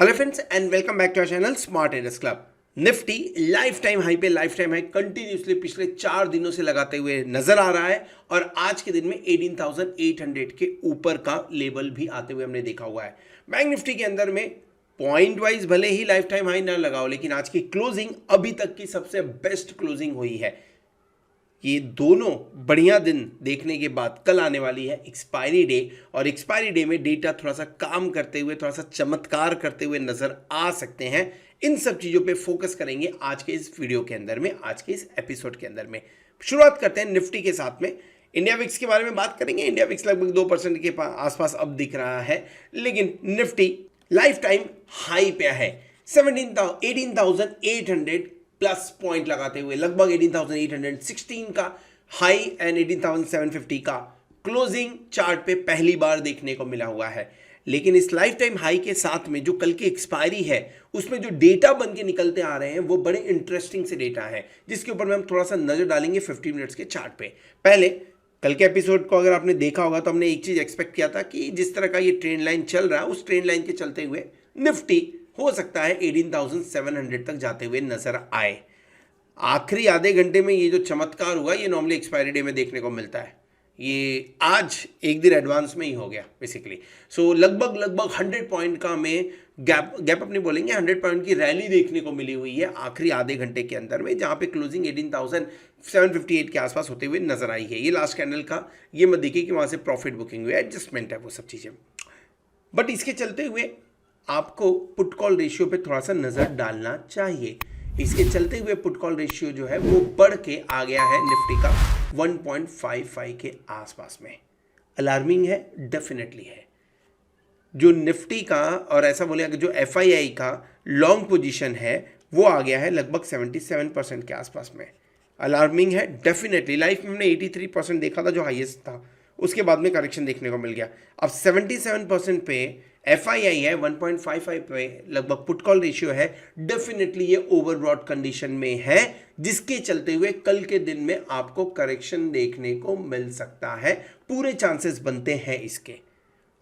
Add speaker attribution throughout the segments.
Speaker 1: Hello friends and welcome back to our channel smart traders club. Nifty life time high पे life time high continuously पिछले 4 दिनों से लगाते हुए नजर आ रहा है और आज के दिन में 18,800 के ऊपर का लेवल भी आते हुए हमने देखा हुआ है। बैंक निफ्टी के अंदर में पॉइंट वाइज भले ही लाइफ टाइम हाई ना लगाओ, लेकिन आज की क्लोजिंग अभी तक की सबसे बेस्ट क्लोजिंग हुई है। ये दोनों बढ़िया दिन देखने के बाद कल आने वाली है एक्सपायरी डे, और एक्सपायरी डे में डेटा थोड़ा सा काम करते हुए, थोड़ा सा चमत्कार करते हुए नजर आ सकते हैं। इन सब चीज़ों पे फोकस करेंगे आज के इस वीडियो के अंदर में, आज के इस एपिसोड के अंदर में। शुरुआत करते हैं निफ्टी के साथ में। इंडिया विक्स के बारे में बात करेंगे। इंडिया विक्स लगभग 2% के आसपास अब दिख रहा है, लेकिन निफ्टी लाइफ टाइम हाई पे है। 18,800 प्लस पॉइंट लगाते हुए लगभग 18,816 का हाई एंड 18,750 का क्लोजिंग चार्ट पे पहली बार देखने को मिला हुआ है। लेकिन इस लाइफ टाइम हाई के साथ में जो कल की एक्सपायरी है उसमें जो डेटा बन के निकलते आ रहे हैं वो बड़े इंटरेस्टिंग से डेटा है, जिसके ऊपर में हम थोड़ा सा नजर डालेंगे 50 मिनट्स के चार्ट पे। पहले कल के एपिसोड को अगर आपने देखा होगा तो हमने एक चीज एक्सपेक्ट किया था कि जिस तरह का ये ट्रेंड लाइन चल रहा है उस ट्रेंड लाइन के चलते हुए निफ्टी हो सकता है 18,700 तक जाते हुए नजर आए। आखिरी आधे घंटे में ये जो चमत्कार हुआ ये नॉर्मली एक्सपायरी डे में देखने को मिलता है। ये आज एक दिन एडवांस में ही हो गया बेसिकली। सो लगभग 100 पॉइंट का हमें गैप अपने बोलेंगे 100 पॉइंट की रैली देखने को मिली हुई है आखिरी आधे घंटे के अंदर में, जहां पे क्लोजिंग 18,758 के आसपास होते हुए नजर आई है। ये लास्ट कैंडल का ये मत देखिए कि वहां से प्रॉफिट बुकिंग हुई है, एडजस्टमेंट है, वो सब चीजें। बट इसके चलते हुए आपको पुट कॉल रेशियो पे थोड़ा सा नजर डालना चाहिए। इसके चलते हुए पुट कॉल रेशियो जो है वो बढ़ के आ गया है निफ्टी का 1.55 के आसपास में। अलार्मिंग है, डेफिनेटली है। जो निफ्टी का और ऐसा बोले जो एफआईआई का लॉन्ग पोजीशन है वो आ गया है लगभग 77% के आसपास में। अलार्मिंग है डेफिनेटली। लाइफ में हमने 83% देखा था जो हाईएस्ट था, उसके बाद में करेक्शन देखने को मिल गया। अब 77% पे एफआईआई है, 1.55 पे लगभग पुट कॉल रेशियो है। डेफिनेटली ये ओवरब्रॉट कंडीशन में है, जिसके चलते हुए कल के दिन में आपको करेक्शन देखने को मिल सकता है। पूरे चांसेस बनते हैं इसके,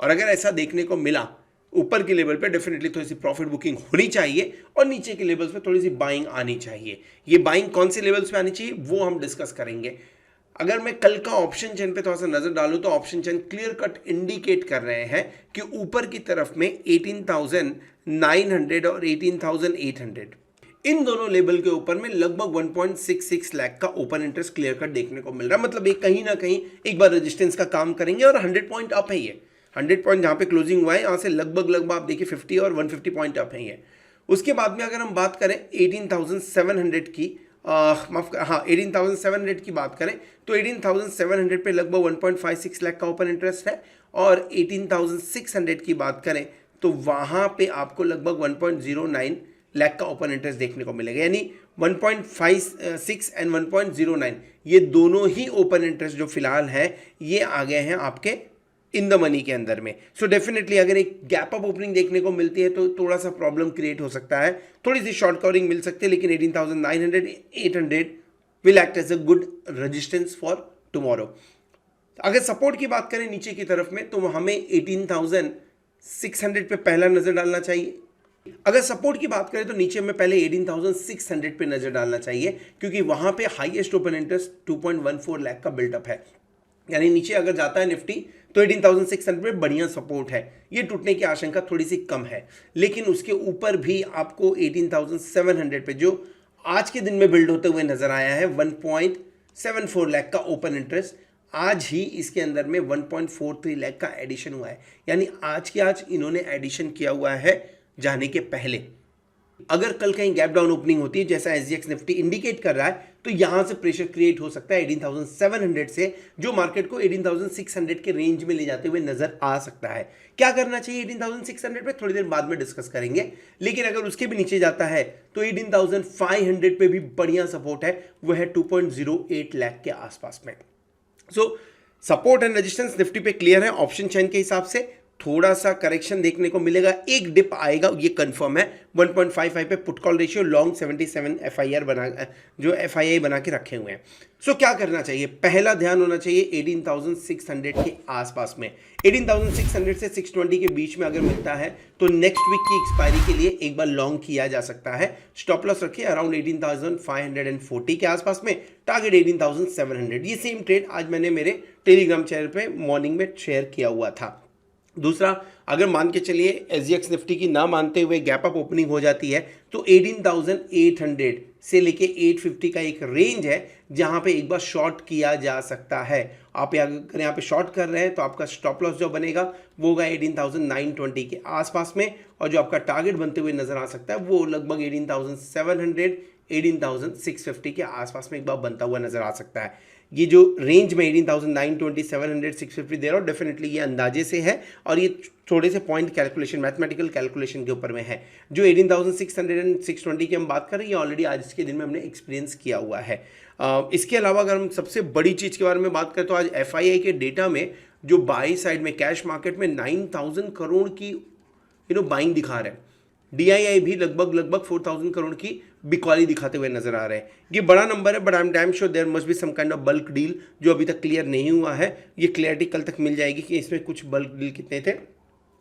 Speaker 1: और अगर ऐसा देखने को मिला ऊपर के लेवल पे डेफिनेटली थोड़ी सी प्रॉफिट बुकिंग होनी चाहिए और नीचे के लेवल्स पे थोड़ी सी बाइंग आनी चाहिए। ये बाइंग कौन से लेवल्स पे आनी चाहिए वो हम डिस्कस करेंगे। अगर मैं कल का ऑप्शन चेन पे थोड़ा सा नजर डालूं तो option chain clear cut indicate कर रहे हैं कि ऊपर की तरफ में 18,900 और 18,800 इन दोनों लेवल के ऊपर में लगभग 1.66 लाख का ओपन इंटरेस्ट क्लियर कट देखने को मिल रहा है। मतलब ये कहीं ना कहीं एक बार रेजिस्टेंस का काम करेंगे और 100 पॉइंट अप है। ये 100 पॉइंट जहां पे क्लोजिंग हुआ है यहां से लगभग आप देखिए 50 और 150 पॉइंट अप है ये। उसके बाद में अगर हम बात करें 18,700 की, 18,700 की बात करें तो 18,700 पे लगभग 1.56 लाख का ओपन इंटरेस्ट है, और 18,600 की बात करें तो वहां पे आपको लगभग 1.09 लाख का ओपन इंटरेस्ट देखने को मिलेगा। यानी 1.56 एंड 1.09 ये दोनों ही ओपन इंटरेस्ट जो फिलहाल है ये आ गए हैं आपके इन द मनी के अंदर में। सो डेफिनेटली अगर एक गैप अप ओपनिंग देखने को मिलती है तो थोड़ा सा प्रॉब्लम क्रिएट हो सकता है, थोड़ी सी शॉर्ट कवरिंग मिल सकती है, लेकिन 18,900 800 will act as a good resistance for tomorrow. अगर सपोर्ट की बात करें नीचे की तरफ में तो हमें 18,600 पे पहला नजर डालना चाहिए। अगर सपोर्ट की बात करें तो नीचे में पहले 18,600 पे नजर डालना चाहिए, क्योंकि वहां पे हाईएस्ट ओपन इंटरेस्ट 2.14 लाख का बिल्टअप है। यानी नीचे अगर जाता है निफ्टी तो 18,600 पे बढ़िया सपोर्ट है, ये टूटने की आशंका थोड़ी सी कम है। लेकिन उसके ऊपर भी आपको 18,700 पे जो आज के दिन में बिल्ड होते हुए नजर आया है 1.74 लाख का ओपन इंटरेस्ट, आज ही इसके अंदर में 1.43 लाख का एडिशन हुआ है। यानी आज के आज इन्होंने एडिशन किया हुआ है जाने के पहले। अगर कल कहीं गैप डाउन ओपनिंग होती है जैसा एसजीएक्स निफ्टी इंडिकेट कर रहा है तो यहां से प्रेशर क्रिएट हो सकता है 18,700 से, जो मार्केट को 18,600 के रेंज में ले जाते हुए नजर आ सकता है। क्या करना चाहिए 18,600 पे थोड़ी देर बाद में डिस्कस करेंगे, लेकिन अगर उसके भी नीचे जाता है तो 18,500 पे भी बढ़िया सपोर्ट है, वो है 2.08 लाख के आसपास में। सो सपोर्ट एंड रेजिस्टेंस निफ्टी पे क्लियर है ऑप्शन चेन के हिसाब से। थोड़ा सा करेक्शन देखने को मिलेगा, एक डिप आएगा, ये कंफर्म है। 1.55 पे put call ratio, long 77 FIR बना, जो FII बना के रखे हुए हैं। सो क्या करना चाहिए? पहला ध्यान होना चाहिए 18,600 के आसपास में। 18,600 से 620 के बीच में अगर मिलता है तो नेक्स्ट वीक की एक्सपायरी के लिए एक बार लॉन्ग किया जा सकता है। स्टॉप लॉस रखिए अराउंड 18,540 के आसपास में, टारगेट 18,700। ये सेम ट्रेड आज मैंने मेरे टेलीग्राम चैनल पे मॉर्निंग में शेयर किया हुआ था। दूसरा, अगर मान के चलिए SGX निफ्टी की ना मानते हुए गैप अप ओपनिंग हो जाती है तो 18,800 से लेके 850 का एक रेंज है जहां पे एक बार शॉर्ट किया जा सकता है। आप अगर यहाँ पे शॉर्ट कर रहे हैं तो आपका स्टॉप लॉस जो बनेगा वो होगा 18,920 के आसपास में, और जो आपका टारगेट बनते हुए नजर आ सकता है वो लगभग 18,700 18,650 के आसपास में एक बार बनता हुआ नजर आ सकता है। ये जो रेंज में 18,920 700 650 दे रहा हूँ, डेफिनेटली ये अंदाजे से है और ये थोड़े से पॉइंट कैलकुलेशन, मैथमेटिकल कैलकुलेशन के ऊपर में है। जो 18,600 एंड 620 की हम बात कर रहे हैं, ये ऑलरेडी आज के दिन में हमने एक्सपीरियंस किया हुआ है। इसके अलावा अगर हम सबसे बड़ी चीज़ के बारे में बात करें तो आज FII के डेटा में जो बाई साइड में कैश मार्केट में 9,000 करोड़ की बाइंग दिखा रहे हैं। DII भी लगभग 4,000 करोड़ की बिकवाली दिखाते हुए नजर आ रहे हैं। ये बड़ा नंबर है, but I am damn sure there must be some kind of bulk deal जो अभी तक क्लियर नहीं हुआ है। ये क्लियरिटी कल तक मिल जाएगी कि इसमें कुछ बल्क डील कितने थे।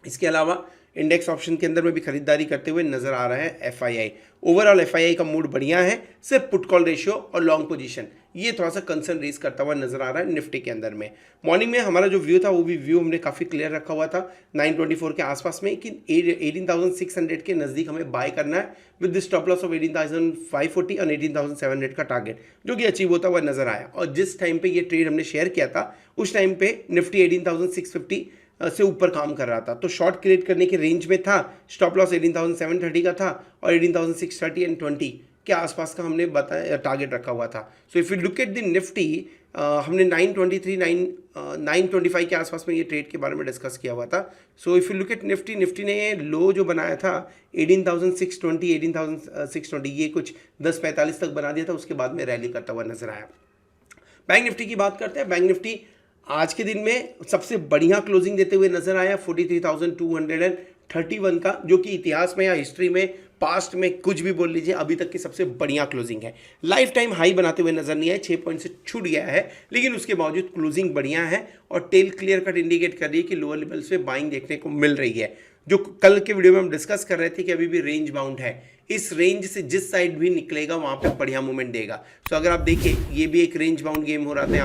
Speaker 1: इसके अलावा इंडेक्स ऑप्शन के अंदर में भी खरीदारी करते हुए नजर आ रहा है FII। ओवरऑल FII का मूड बढ़िया है, सिर्फ पुट कॉल रेशियो और लॉन्ग पोजीशन ये थोड़ा सा कंसर्न रेज करता हुआ नजर आ रहा है निफ्टी के अंदर में। मॉर्निंग में हमारा जो व्यू था वो भी व्यू हमने काफ़ी क्लियर रखा हुआ था 924 के आसपास में कि 18,600 के नज़दीक हमें बाय करना है with the stop loss of 18,540 और 18,700 का टारगेट जो कि अचीव होता हुआ नजर आया। और जिस टाइम पे ये ट्रेड हमने शेयर किया था उस टाइम पे निफ्टी 18,650 से ऊपर काम कर रहा था, तो शॉर्ट क्रिएट करने के रेंज में था। स्टॉप लॉस 18,730 का था और 18,630 एंड 20 के आसपास का हमने बताया टारगेट रखा हुआ था। So if you look at the Nifty, हमने 925 के आसपास में ये ट्रेड के बारे में डिस्कस किया हुआ था। So if you look at Nifty ने लो जो बनाया था 18,620 18,620 ये कुछ 10:45 तक बना दिया था, उसके बाद में रैली करता हुआ नजर आया। बैंक निफ्टी की बात करते हैं। बैंक निफ्टी आज के दिन में सबसे बढ़िया क्लोजिंग देते हुए नजर आया 43,231 का, जो कि इतिहास में या हिस्ट्री में पास्ट में कुछ भी बोल लीजिए अभी तक की सबसे बढ़िया क्लोजिंग है। लाइफ टाइम हाई बनाते हुए नजर नहीं आए, 6 पॉइंट से छूट गया है, लेकिन उसके बावजूद क्लोजिंग बढ़िया है और टेल क्लियर कट इंडिकेट कर रही है कि लोअर लेवल्स पे बाइंग देखने को मिल रही है। जो कल के वीडियो में हम डिस्कस कर रहे थे कि अभी भी रेंज बाउंड है, इस रेंज से जिस साइड भी निकलेगा वहां पे बढ़िया मूवमेंट देगा। सो अगर आप देखिए ये भी एक रेंज बाउंड गेम हो रहा था,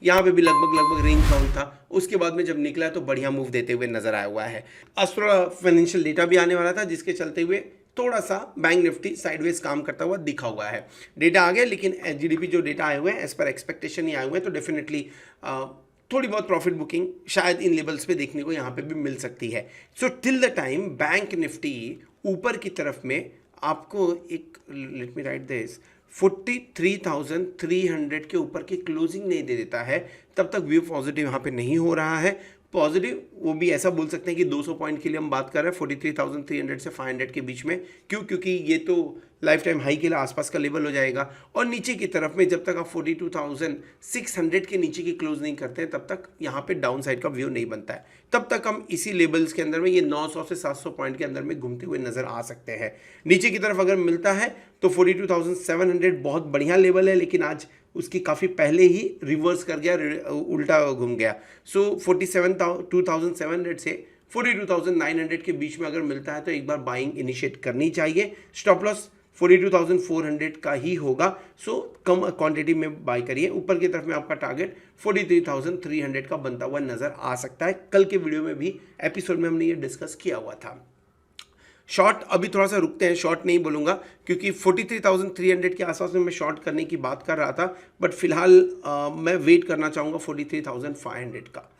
Speaker 1: यहाँ पे भी लगभग रेंज बाउंड था, उसके बाद में जब निकला तो बढ़िया मूव देते हुए नजर आया हुआ है। आज थोड़ा फाइनेंशियल डेटा भी आने वाला था जिसके चलते हुए थोड़ा सा बैंक निफ्टी साइडवेज काम करता हुआ दिखा हुआ है। डेटा आ गया, लेकिन GDP जो डेटा आए हुए हैं एज पर एक्सपेक्टेशन ही आए हुए हैं, तो डेफिनेटली थोड़ी बहुत प्रॉफिट बुकिंग शायद इन लेवल्स पे देखने को यहाँ पे भी मिल सकती है। So till the time bank Nifty ऊपर की तरफ में आपको एक, लेट मी राइट दिस, 43,300 के ऊपर की क्लोजिंग नहीं दे देता है तब तक व्यू पॉजिटिव यहाँ पे नहीं हो रहा है। पॉजिटिव वो भी ऐसा बोल सकते हैं कि 200 पॉइंट के लिए हम बात कर रहे हैं 43,300 से 500 के बीच में। क्योंकि ये तो लाइफ टाइम हाई के लिए आसपास का लेवल हो जाएगा, और नीचे की तरफ में जब तक आप 42,600 के नीचे की क्लोज नहीं करते हैं तब तक यहाँ पे डाउन साइड का व्यू नहीं बनता है। तब तक हम इसी लेवल्स के अंदर में ये 900 से 700 पॉइंट के अंदर में घूमते हुए नजर आ सकते हैं। नीचे की तरफ अगर मिलता है तो 42,700 बहुत बढ़िया लेवल है, लेकिन आज उसकी काफ़ी पहले ही रिवर्स कर गया, उल्टा घूम गया। सो 47,2,700 से 42,900 के बीच में अगर मिलता है तो एक बार बाइंग इनिशिएट करनी चाहिए। स्टॉप लॉस 42,400 का ही होगा, सो कम क्वांटिटी में बाय करिए। ऊपर की तरफ में आपका टारगेट 43,300 का बनता हुआ नजर आ सकता है। कल के वीडियो में भी एपिसोड में हमने ये डिस्कस किया हुआ था। शॉर्ट अभी थोड़ा सा रुकते हैं, शॉर्ट नहीं बोलूँगा क्योंकि 43,300 के आसपास में मैं शॉर्ट करने की बात कर रहा था, बट फिलहाल मैं वेट करना चाहूँगा 43,500 का।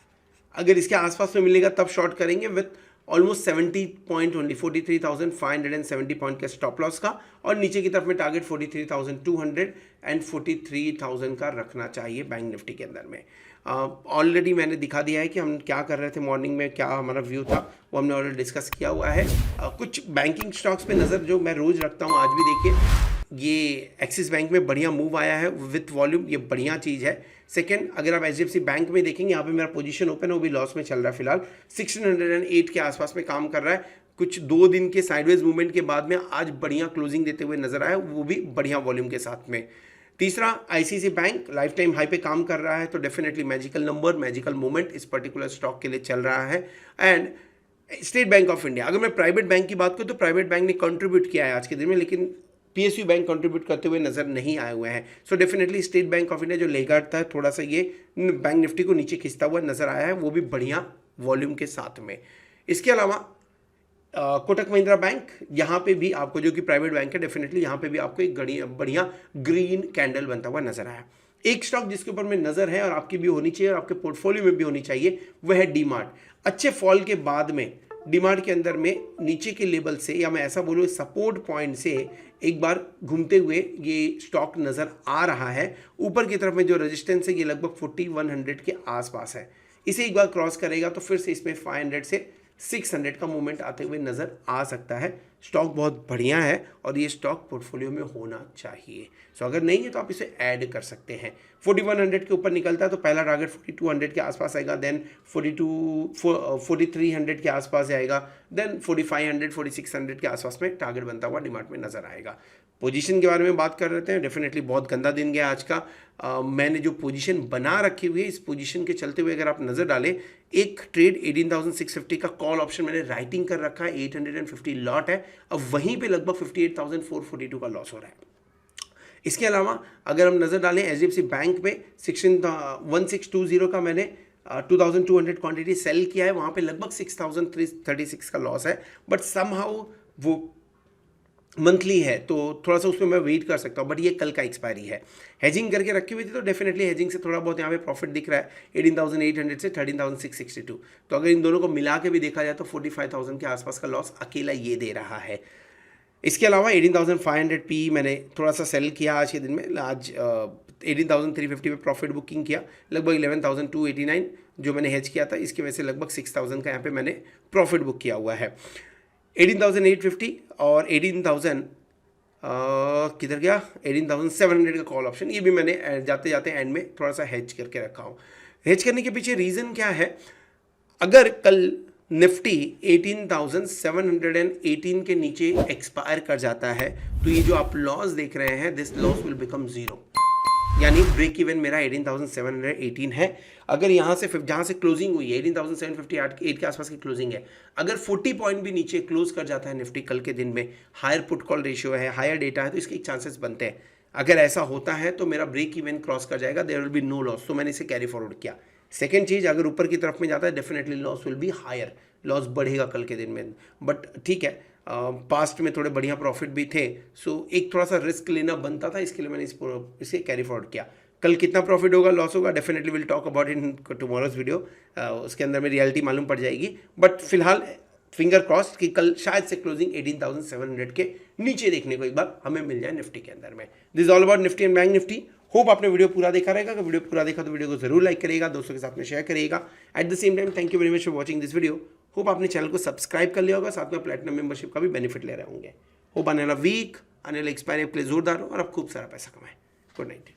Speaker 1: अगर इसके आसपास में मिलेगा तब शॉर्ट करेंगे with almost 70 point only, 43,570 point के स्टॉप लॉस का, और नीचे की तरफ में टारगेट 43,200 एंड 43,000 का रखना चाहिए बैंक निफ्टी के अंदर में। ऑलरेडी मैंने दिखा दिया है कि हम क्या कर रहे थे मॉर्निंग में, क्या हमारा व्यू था, वो हमने ऑलरेडी डिस्कस किया हुआ है। कुछ बैंकिंग स्टॉक्स पे नज़र जो मैं रोज़ रखता हूँ, आज भी देखिए ये एक्सिस बैंक में बढ़िया मूव आया है विथ वॉल्यूम, ये बढ़िया चीज़ है सेकंड, अगर आप HDFC बैंक में देखेंगे, यहाँ पे मेरा पोजीशन ओपन है, वो भी लॉस में चल रहा है फिलहाल, 1608 के आसपास में काम कर रहा है। कुछ 2 दिन के साइडवेज मूवमेंट के बाद में आज बढ़िया क्लोजिंग देते हुए नजर आया, वो भी बढ़िया वॉल्यूम के साथ में। तीसरा, ICICI bank life time high पे काम कर रहा है, तो definitely magical number, magical moment इस पर्टिकुलर स्टॉक के लिए चल रहा है। And state bank of India, अगर मैं प्राइवेट बैंक की बात करूँ तो प्राइवेट बैंक ने कंट्रीब्यूट किया है आज के दिन में, लेकिन PSU बैंक कंट्रीब्यूट करते हुए नजर नहीं आए हुए हैं। So definitely state bank of India जो लेगाट था, थोड़ा सा ये बैंक निफ्टी को नीचे खींचता हुआ नजर आया है, वो भी बढ़िया वॉल्यूम के साथ में। इसके अलावा कोटक महिंद्रा बैंक, यहाँ पे भी आपको, जो कि प्राइवेट बैंक है, डेफिनेटली यहाँ पे भी आपको एक बढ़िया ग्रीन कैंडल बनता हुआ नजर आया। एक स्टॉक जिसके ऊपर में नजर है और आपकी भी होनी चाहिए और आपके पोर्टफोलियो में भी होनी चाहिए, वह है डीमार्ट। अच्छे फॉल के बाद में डीमार्ट के अंदर में नीचे के लेवल से, या मैं ऐसा बोलूँ सपोर्ट पॉइंट से एक बार घूमते हुए ये स्टॉक नजर आ रहा है। ऊपर की तरफ में जो रेजिस्टेंस है ये लगभग 4100 के आसपास है। इसे एक बार क्रॉस करेगा तो फिर से इसमें 500 से 600 का मूवमेंट आते हुए नजर आ सकता है। स्टॉक बहुत बढ़िया है और ये स्टॉक पोर्टफोलियो में होना चाहिए। सो अगर नहीं है तो आप इसे ऐड कर सकते हैं। 4100 के ऊपर निकलता है तो पहला टारगेट 4200 के आसपास आएगा, देन 4300 के आसपास आएगा, देन 4500 4600 के आसपास में टारगेट बनता हुआ डीमार्ट में नजर आएगा। पोजीशन के बारे में बात कर रहे हैं, डेफिनेटली बहुत गंदा दिन गया आज का। मैंने जो पोजीशन बना रखी हुई है, इस पोजीशन के चलते हुए अगर आप नज़र डालें, एक ट्रेड 18,650 का कॉल ऑप्शन मैंने राइटिंग कर रखा है, 850 लॉट है। अब वहीं पे लगभग 58,442 का लॉस हो रहा है। इसके अलावा अगर हम नज़र डालें HDFC बैंक पे 1620 का मैंने 2200 क्वांटिटी सेल किया है, वहाँ पे लगभग 6,336 का लॉस है। बट समहाउ वो मंथली है तो थोड़ा सा उसमें मैं वेट कर सकता हूँ, बट ये कल का एक्सपायरी है। हेजिंग करके रखी हुई थी तो डेफिनेटली हेजिंग से थोड़ा बहुत यहाँ पे प्रॉफिट दिख रहा है, 18,800 से 13,662। तो अगर इन दोनों को मिला के भी देखा जाए तो 45,000 के आसपास का लॉस अकेला ये दे रहा है। इसके अलावा 18,500 पी मैंने थोड़ा सा सेल किया आज के दिन में। आज 18,350 पे प्रॉफिट बुकिंग किया, लगभग 11,289 जो मैंने हेज किया था, इसकी वजह से लगभग 6,000 का यहाँ पे मैंने प्रॉफिट बुक किया हुआ है। 18,850 और 18,000 किधर गया, 18,700 का कॉल ऑप्शन, ये भी मैंने जाते जाते एंड में थोड़ा सा हेज करके रखा हूँ। हेज करने के पीछे रीज़न क्या है, अगर कल निफ्टी 18,718 के नीचे एक्सपायर कर जाता है तो ये जो आप लॉस देख रहे हैं, this loss will become zero. यानी ब्रेक इवन मेरा 18,718 है। अगर यहाँ से जहाँ से क्लोजिंग हुई है 18,758 के आसपास की क्लोजिंग है, अगर 40 पॉइंट भी नीचे क्लोज कर जाता है निफ्टी कल के दिन में, हायर पुट कॉल रेशियो है, हायर डेटा है, तो इसके चांसेस बनते हैं। अगर ऐसा होता है तो मेरा ब्रेक इवन क्रॉस कर जाएगा, there will be no loss, तो मैंने इसे कैरी फॉरवर्ड किया। सेकेंड चीज़, अगर ऊपर की तरफ में जाता है definitely loss will be higher, loss बढ़ेगा कल के दिन में। बट ठीक है, पास्ट में थोड़े बढ़िया प्रॉफिट भी थे, सो एक थोड़ा सा रिस्क लेना बनता था, इसके लिए मैंने इसे कैरी फॉरवर्ड किया। कल कितना प्रॉफिट होगा, लॉस होगा, definitely will talk about in tomorrow's video, उसके अंदर में रियलिटी मालूम पड़ जाएगी। बट फिलहाल फिंगर क्रॉस्ड कि कल शायद से क्लोजिंग 18,700 के नीचे देखने को एक बार हमें मिल जाए निफ्टी के अंदर में। This is all about Nifty and bank Nifty. Hope आपने वीडियो पूरा देखा रहेगा। अगर वीडियो पूरा देखा तो वीडियो को जरूर लाइक करिएगा, दोस्तों के साथ में शेयर करिएगा। At the same time thank you very much for watching this video. Hope आपने चैनल को सब्सक्राइब कर लिया होगा, साथ में प्लेटिनम मेंबरशिप का भी बेनिफिट ले रहे होंगे। होप आने वाला वीक, आने वाला एक्सपायरी के लिए जोरदार हो और आप खूब सारा पैसा कमाएं। Good night.